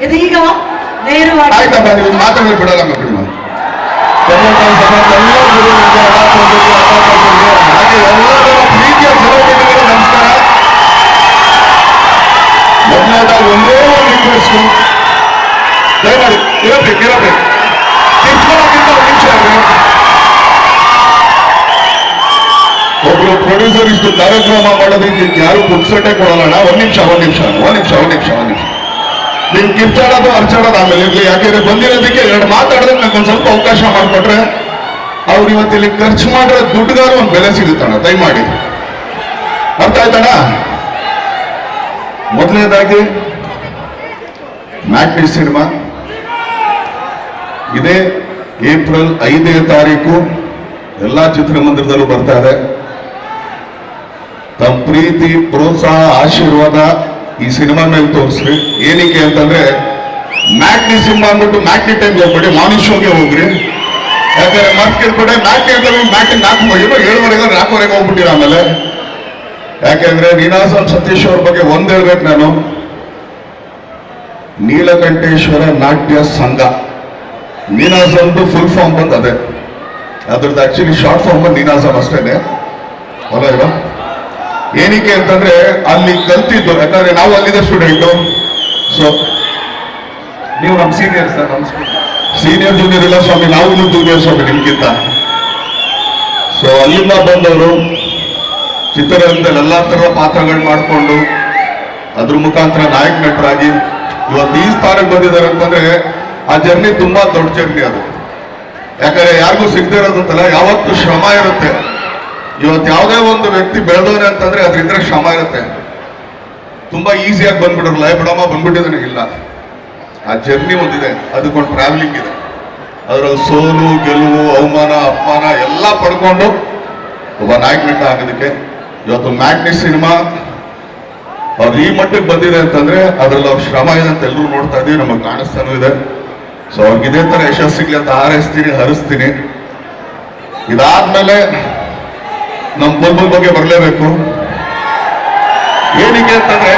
ಇದೀಗ ನೇರವಾಗಿ ಆಯ್ತಪ್ಪ, ನೀವು ಮಾತಾಡೋದು ಬಿಡಲ್ಲ ಬಿಡಿ ನಾನು. ಹಾಗೆ ಎಲ್ಲರ ಪ್ರೀತಿಯ ಸಹೋದರಿಗಳಿಗೆ ನಮಸ್ಕಾರ. ಮೊದಲನೇದಾಗಿ ಒಂದೇ ಒಂದು ರಿಕ್ವೆಸ್ಟ್, ದಯಮಾಡಿ ಇರಬೇಕು ತಿರ್ಸ್ಕೊಳ್ಳೋಕ್ಕಿಂತ ಒಂದು ನಿಮಿಷ ಒಬ್ರು ಪ್ರೊಡ್ಯೂಸರ್ ಇಷ್ಟು ಕಾರ್ಯಕ್ರಮ ಮಾಡೋದಕ್ಕೆ ಯಾರು ಪುಕ್ಸಟ್ಟೆ ಕೊಡೋಣ. ಒಂದ್ ನಿಮಿಷ ನೀವು ಕಿರ್ಚಾಡೋದು ಅರ್ಚಾಡೋದು ಆಮೇಲೆ ಇರ್ಲಿ. ಯಾಕೆಂದ್ರೆ ಬಂದಿರೋದಕ್ಕೆ ಎರಡು ಮಾತಾಡೋದಕ್ಕೆ ನಂಗೆ ಒಂದ್ ಸ್ವಲ್ಪ ಅವಕಾಶ ಮಾಡಿಕೊಟ್ರೆ ಅವ್ರು ಇವತ್ತಿಲ್ಲಿ ಖರ್ಚು ಮಾಡಿರೋ ದುಡ್ಡುಗಾರು ಒಂದು ಬೆಲೆ ಸಿಗುತ್ತಣ್ಣ. ದಯಮಾಡಿ ಅರ್ಥ ಆಯ್ತಣ್ಣ. ಮೊದಲನೇದಾಗಿ ಮ್ಯಾಟ್ನಿ ಸಿನಿಮಾ ಇದೇ ಏಪ್ರಿಲ್ 5ನೇ ತಾರೀಕು ಎಲ್ಲಾ ಚಿತ್ರಮಂದಿರದಲ್ಲೂ ಬರ್ತಾ ಇದೆ. ತಮ್ಮ ಪ್ರೀತಿ, ಪ್ರೋತ್ಸಾಹ, ಆಶೀರ್ವಾದ ಈ ಸಿನಿಮಾ ಮೇಲೆ ತೋರಿಸ್ರಿ. ಏನಕ್ಕೆ ಅಂತಂದ್ರೆ ಮ್ಯಾಟ್ನಿ ಸಿನಿಮಾ ಅಂದ್ಬಿಟ್ಟು ಮ್ಯಾಟ್ನಿ ಟೈಮ್ಗೆ ಹೋಗ್ಬೇಡಿ, ಮಾರ್ನಿಂಗ್ ಶೋಗೆ ಹೋಗ್ರಿ. ಯಾಕಂದ್ರೆ ಮರ್ಕಿರ್ಬೇಡಿ, ಮ್ಯಾಟ್ನಿ 4:30 ಹೋಗ್ಬಿಟ್ಟಿರ. ಆಮೇಲೆ ಯಾಕೆಂದ್ರೆ ನೀನಾಸಂ ಸತೀಶ್ ಅವ್ರ ಬಗ್ಗೆ ಒಂದ್ ಹೇಳ್ಬೇಕು ನಾನು. ನೀಲಕಂಠೇಶ್ವರ ನಾಟ್ಯ ಸಂಘ, ನೀನಾಸಂದು ಫುಲ್ ಫಾರ್ಮ್ ಬಂದು ಅದೇ, ಅದ್ರದ್ದು ಆಕ್ಚುಲಿ ಶಾರ್ಟ್ ಫಾರ್ಮ್ ಬಂದು ನೀನಾಸಂ ಅಷ್ಟೇನೆ. ಅಲ್ಲ ಏನಕ್ಕೆ ಅಂತಂದ್ರೆ ಅಲ್ಲಿ ಕಲ್ತಿದ್ದು, ಯಾಕಂದ್ರೆ ನಾವು ಅಲ್ಲಿದ್ದ ಸ್ಟೂಡೆಂಟು. ಸೊ ನೀವು ನಮ್ಮ ಸೀನಿಯರ್ ಸರ್, ನಮ್ಮ ಸೀನಿಯರ್ ಜೂನಿಯರ್ ಇಲ್ಲ ಸ್ವಾಮಿ, ನಾವು ಇನ್ನೂ ಜೂನಿಯರ್ ಸ್ವಾಮಿ ನಿಮ್ಗಿಂತ. ಸೊ ಅಲ್ಲಿಂದ ಬಂದವರು ಚಿತ್ರರಂಗದಲ್ಲಿ ಎಲ್ಲಾ ತರದ ಪಾತ್ರಗಳು ಮಾಡಿಕೊಂಡು ಅದ್ರ ಮುಖಾಂತರ ನಾಯಕ ನಟರಾಗಿ ಇವತ್ತು ಈ ಸ್ಥಾನಕ್ಕೆ ಬಂದಿದ್ದಾರೆ ಅಂತಂದ್ರೆ ಆ ಜರ್ನಿ ತುಂಬಾ ದೊಡ್ಡ ಜರ್ನಿ ಅದು. ಯಾಕಂದ್ರೆ ಯಾರಿಗೂ ಸಿಗದೆ ಇರೋದಂತಲ್ಲ, ಯಾವತ್ತು ಶ್ರಮ ಇರುತ್ತೆ. ಇವತ್ತು ಯಾವುದೇ ಒಂದು ವ್ಯಕ್ತಿ ಬೆಳೆದವನೇ ಅಂತಂದ್ರೆ ಅದ್ರಿಂದ ಶ್ರಮ ಇರುತ್ತೆ. ತುಂಬಾ ಈಸಿಯಾಗಿ ಬಂದ್ಬಿಡೋರು, ಲಯ ಬಿಡಮ್ಮ ಬಂದ್ಬಿಟ್ಟಿದ್ದಾನೆ ಇಲ್ಲ. ಆ ಜರ್ನಿ ಒಂದಿದೆ, ಅದಕ್ಕೊಂದು ಟ್ರಾವೆಲಿಂಗ್ ಇದೆ. ಅದರಲ್ಲಿ ಸೋಲು, ಗೆಲುವು, ಅವಮಾನ, ಅಪಮಾನ ಎಲ್ಲ ಪಡ್ಕೊಂಡು ಒಬ್ಬ ನಾಯಕ ನಟ ಆಗೋದಕ್ಕೆ ಇವತ್ತು ಮ್ಯಾಟ್ನಿ ಸಿನಿಮಾ ಅವ್ರು ಈ ಮಟ್ಟಿಗೆ ಬಂದಿದೆ ಅಂತಂದ್ರೆ ಅದ್ರಲ್ಲಿ ಅವ್ರ ಶ್ರಮ ಇದೆ ಅಂತ ಎಲ್ಲರೂ ನೋಡ್ತಾ ಇದೀವಿ, ನಮಗೆ ಕಾಣಿಸ್ತಾನೂ ಇದೆ. ಸೊ ಅವ್ರಿಗೆ ಇದೇ ತರ ಯಶಸ್ಸು ಸಿಗ್ಲಿ ಅಂತ ಹಾರೈಸ್ತೀನಿ, ಹರಿಸ್ತೀನಿ. ಇದಾದ್ಮೇಲೆ ನಮ್ಮ ಬುಲ್ಬುಲ್ ಬಗ್ಗೆ ಬರಲೇಬೇಕು. ಏನಕ್ಕೆ ಅಂತಂದ್ರೆ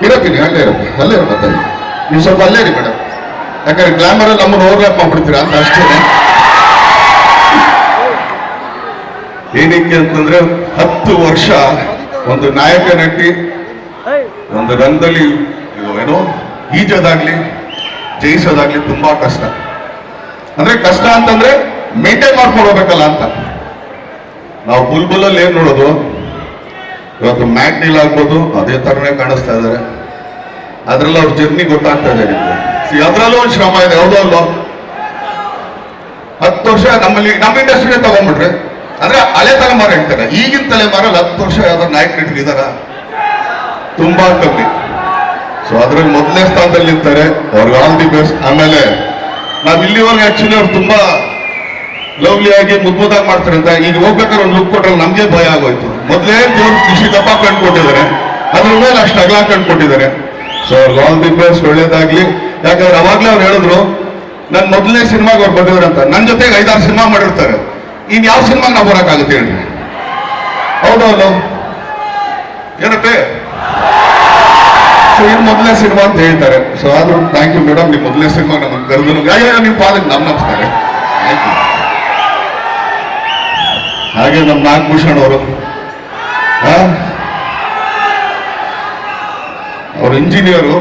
ಇರತ್ತೀನಿ, ಅಲ್ಲೇ ಇರತ್ತೆ ನೀವು ಸ್ವಲ್ಪ ಅಲ್ಲೇ ಇರಿ ಮೇಡಮ್. ಯಾಕಂದ್ರೆ ಗ್ಲಾಮರ್ ಅಲ್ಲಿ ನಮ್ಮನ್ನು ಓವರ್ಲ್ಯಾಪ್ ಮಾಡ್ಬಿಡ್ತೀರಾ ಅಂತ ಅಷ್ಟೇ. ಏನಕ್ಕೆ ಅಂತಂದ್ರೆ 10 ವರ್ಷ ಒಂದು ನಾಯಕ ನಟಿ ಒಂದು ರಂಗದಲ್ಲಿ ಏನೋ ಈಜೋದಾಗ್ಲಿ ಜಯಿಸೋದಾಗ್ಲಿ ತುಂಬಾ ಕಷ್ಟ. ಅಂದ್ರೆ ಕಷ್ಟ ಅಂತಂದ್ರೆ ಮೇಂಟೈನ್ ಮಾಡ್ಕೊಂಡು ಹೋಗ್ಬೇಕಲ್ಲ ಅಂತ. ನಾವು ಬುಲ್ಬುಲಲ್ಲಿ ಏನ್ ನೋಡೋದು, ಇವತ್ತು ಮ್ಯಾಟ್ನಿಲ್ ಆಗ್ಬೋದು ಅದೇ ತರನೇ ಕಾಣಿಸ್ತಾ ಇದಾರೆ. ಅದ್ರಲ್ಲಿ ಅವ್ರ ಜರ್ನಿ ಗೊತ್ತಾಗ್ತಾ ಇದೆ ನಿಮ್ಗೆ. ಅದ್ರಲ್ಲೂ ಒಂದು ಶ್ರಮ ಇದೆ, ಹೌದೋ ಅಲ್ಲೋ. 10 ವರ್ಷ ನಮ್ಮಲ್ಲಿ ನಮ್ಮ ಇಂಡಸ್ಟ್ರಿನೇ ತಗೊಂಡ್ಬಿಟ್ರೆ ಅಂದ್ರೆ ಹಳೆ ತಲೆಮಾರು ಹೇಳ್ತಾರೆ. ಈಗಿನ ತಲೆಮಾರಲ್ಲಿ 10 ವರ್ಷ ಯಾವ್ದಾರು ನಾಯಕ ನಟರಿದಾರ ತುಂಬಾ ಕಮ್ಮಿ. ಸೊ ಅದ್ರಲ್ಲಿ ಮೊದಲನೇ ಸ್ಥಾನದಲ್ಲಿ ನಿಂತಾರೆ, ಅವ್ರಿಗೆ ಆಲ್ ದಿ ಬೆಸ್ಟ್. ಆಮೇಲೆ ನಾವ್ ಇಲ್ಲಿವರೆಗೆ ಆಕ್ಚುಲಿ ಅವ್ರು ತುಂಬಾ ಲವ್ಲಿ ಆಗಿ ಮುದ್ದಾಗಿ ಮಾಡ್ತಾರೆ ಅಂತ ಈಗ ಹೋಗ್ಬೇಕಾದ್ರೆ ಒಂದು ಲುಕ್ ಕೊಟ್ರೆ ನಮ್ಗೆ ಭಯ ಆಗೋಯ್ತು. ಮೊದಲೇ ದೇವ್ರು ಕೃಷಿ ದಪ್ಪ ಕಂಡುಕೊಟ್ಟಿದ್ದಾರೆ, ಅದ್ರ ಮೇಲೆ ಅಷ್ಟು ಅಗಲ ಕಂಡುಕೊಟ್ಟಿದ್ದಾರೆ. ಸೊ ಅವ್ರಿಗೆ ಆಲ್ ದಿ ಬೆಸ್ಟ್, ಒಳ್ಳೇದಾಗ್ಲಿ. ಯಾಕಂದ್ರೆ ಅವಾಗ್ಲೇ ಅವ್ರು ಹೇಳಿದ್ರು ನನ್ ಮೊದಲನೇ ಸಿನಿಮಾಗೆ ಅವ್ರು ಬಂದಿದ್ರು ಅಂತ. ನನ್ನ ಜೊತೆಗೆ 5-6 ಸಿನಿಮಾ ಮಾಡಿರ್ತಾರೆ. ಇನ್ ಯಾವ ಸಿನಿಮಾಗೆ ನಾವು ಬರೋಕ್ಕಾಗುತ್ತೆ ಹೇಳ್ರಿ, ಹೌದೌದು ಏನಪ್ಪೆ. ಸೊ ಇದು ಮೊದಲನೇ ಸಿನಿಮಾ ಅಂತ ಹೇಳ್ತಾರೆ. ಸೊ ಆದ್ರೂ ಥ್ಯಾಂಕ್ ಯು ಮೇಡಮ್, ನಿಮ್ ಮೊದಲನೇ ಸಿನಿಮಾ ನಮಗೆ ಕರೆದು ನಿಮ್ ಪಾದಕ್ಕೆ ನಮ್ಸ್ತಾರೆ. Thank you. ಹಾಗೆ ನಮ್ಮ ನಾಗಭೂಷಣ್ ಅವರು, ಅವ್ರ ಇಂಜಿನಿಯರು,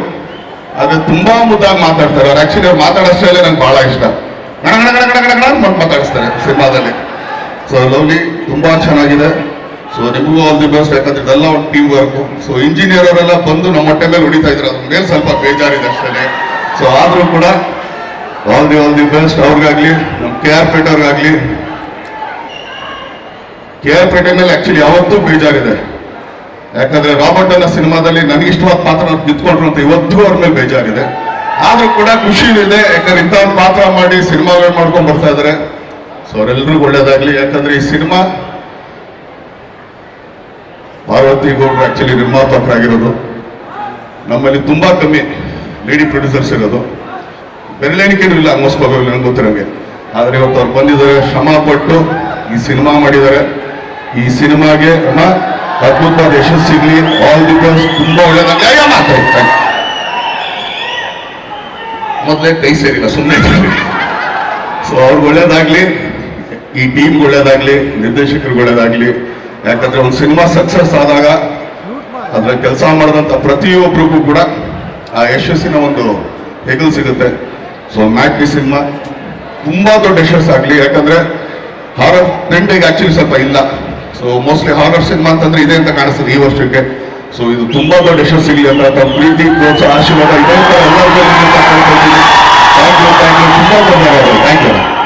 ಆದ್ರೆ ತುಂಬಾ ಮುದ್ದಾಗಿ ಮಾತಾಡ್ತಾರೆ. ಅವ್ರು ಆಕ್ಚುಲಿ ಅವ್ರು ಮಾತಾಡೋ ಸ್ಟೈಲೇ ನಂಗೆ ಬಹಳ ಇಷ್ಟ. ಮಾತಾಡಿಸ್ತಾರೆ ಸಿನಿಮಾದಲ್ಲಿ. ಸೊ ಲವ್ಲಿ, ತುಂಬಾ ಚೆನ್ನಾಗಿದೆ. ಸೊ ನಿಮಗೂ ಆಲ್ ದಿ ಬೆಸ್ಟ್. ಯಾಕಂದ್ರೆ ಇದೆಲ್ಲ ಒಂದು ಟೀಮ್ ವರ್ಕ್. ಸೊ ಇಂಜಿನಿಯರ್ ಅವರೆಲ್ಲ ಬಂದು ನಮ್ಮ ಹೊಟ್ಟೆ ಮೇಲೆ ಹೊಡಿತಾ ಇದ್ರು, ಅದ್ರ ಮೇಲೆ ಸ್ವಲ್ಪ ಬೇಜಾರಿದೆ ಅಷ್ಟೇ. ಸೊ ಆದ್ರೂ ಕೂಡ ಆಲ್ ದಿ ಬೆಸ್ಟ್ ಅವ್ರಿಗಾಗ್ಲಿ, ನಮ್ಮ KR ಪೇಟೆ ಅವ್ರಿಗಾಗ್ಲಿ. KR ಪೇಟೆ ಮೇಲೆ ಆಕ್ಚುಲಿ ಯಾವತ್ತೂ ಬೇಜಾರಿದೆ. ಯಾಕಂದ್ರೆ ರಾಬರ್ಟ್ ಅನ್ನೋ ಸಿನಿಮಾದಲ್ಲಿ ನನಗೆ ಇಷ್ಟವಾದ ಪಾತ್ರ ನಿಂತ್ಕೊಂಡ್ರು ಅಂತ ಇವತ್ತು ಅವ್ರ ಮೇಲೆ ಬೇಜಾರಿದೆ. ಆದ್ರೂ ಕೂಡ ಖುಷಿ ಇದೆ, ಯಾಕಂದ್ರೆ ಇಂಥ ಒಂದು ಪಾತ್ರ ಮಾಡಿ ಸಿನಿಮಾಗಳು ಮಾಡ್ಕೊಂಡ್ ಬರ್ತಾ ಇದಾರೆ. ಸೊ ಅವರೆಲ್ಲರಿಗೂ ಒಳ್ಳೇದಾಗ್ಲಿ. ಯಾಕಂದ್ರೆ ಈ ಸಿನಿಮಾ ಪಾರ್ವತಿ ಗೌಡ್ರು ಆಕ್ಚುಲಿ ನಿರ್ಮಾಪಕರಾಗಿರೋದು. ನಮ್ಮಲ್ಲಿ ತುಂಬಾ ಕಮ್ಮಿ ಲೇಡಿ ಪ್ರೊಡ್ಯೂಸರ್ಸ್ ಇರೋದು, ಬೆರಳೆಣಿಕೆನೂ ಇಲ್ಲ ಆಲ್ಮೋಸ್ಟ್ ನನಗೆ ಗೊತ್ತಿರೋಂಗೆ. ಆದ್ರೆ ಇವತ್ತು ಅವ್ರು ಬಂದಿದ್ದಾರೆ, ಶ್ರಮ ಪಟ್ಟು ಈ ಸಿನಿಮಾ ಮಾಡಿದ್ದಾರೆ. ಈ ಸಿನಿಮಾಗೆ ಅದ್ಭುತವಾದ ಯಶಸ್ಸು ಸಿಗ್ಲಿ. All the best. ತುಂಬಾ ಒಳ್ಳೇದಾಗಲಿ. ಮೊದಲೇ ಕೈ ಸೇರಿಲ್ಲ, ಸುಮ್ಮನೆ. ಸೊ ಅವ್ರಿಗೆ ಒಳ್ಳೇದಾಗ್ಲಿ, ಈ ಟೀಮ್ಗೆ ಒಳ್ಳೇದಾಗ್ಲಿ, ನಿರ್ದೇಶಕರಿಗೆ ಒಳ್ಳೇದಾಗ್ಲಿ. ಯಾಕಂದ್ರೆ ಒಂದು ಸಿನಿಮಾ ಸಕ್ಸಸ್ ಆದಾಗ ಅದ್ರ ಕೆಲಸ ಮಾಡಿದಂಥ ಪ್ರತಿಯೊಬ್ಬರಿಗೂ ಕೂಡ ಆ ಯಶಸ್ಸಿನ ಒಂದು ಹೆಗಲು ಸಿಗುತ್ತೆ. ಸೊ ಮ್ಯಾಟ್ನಿ ಸಿನಿಮಾ ತುಂಬಾ ದೊಡ್ಡ ಯಶಸ್ಸು ಆಗಲಿ. ಯಾಕಂದ್ರೆ ಹಾರರ್ ಟ್ರೆಂಡ್ ಈಗ ಆಕ್ಚುಲಿ ಸ್ವಲ್ಪ ಇಲ್ಲ. ಸೊ ಮೋಸ್ಟ್ಲಿ ಹಾರರ್ ಸಿನಿಮಾ ಅಂತಂದ್ರೆ ಇದೆ ಅಂತ ಕಾಣಿಸ್ತದೆ ಈ ವರ್ಷಕ್ಕೆ. ಸೊ ಇದು ತುಂಬಾ ದೊಡ್ಡ ಯಶಸ್ಸು ಸಿಗಲಿ ಅಂತ ತಮ್ಮ ಪ್ರೀತಿ, ಪ್ರೋತ್ಸಾಹ, ಆಶೀರ್ವಾದ ಇದೇ ಥರ ಎಲ್ಲರಿಗೂ ಥ್ಯಾಂಕ್ ಯು, ತುಂಬಾ ಧನ್ಯವಾದಗಳು. Thank you.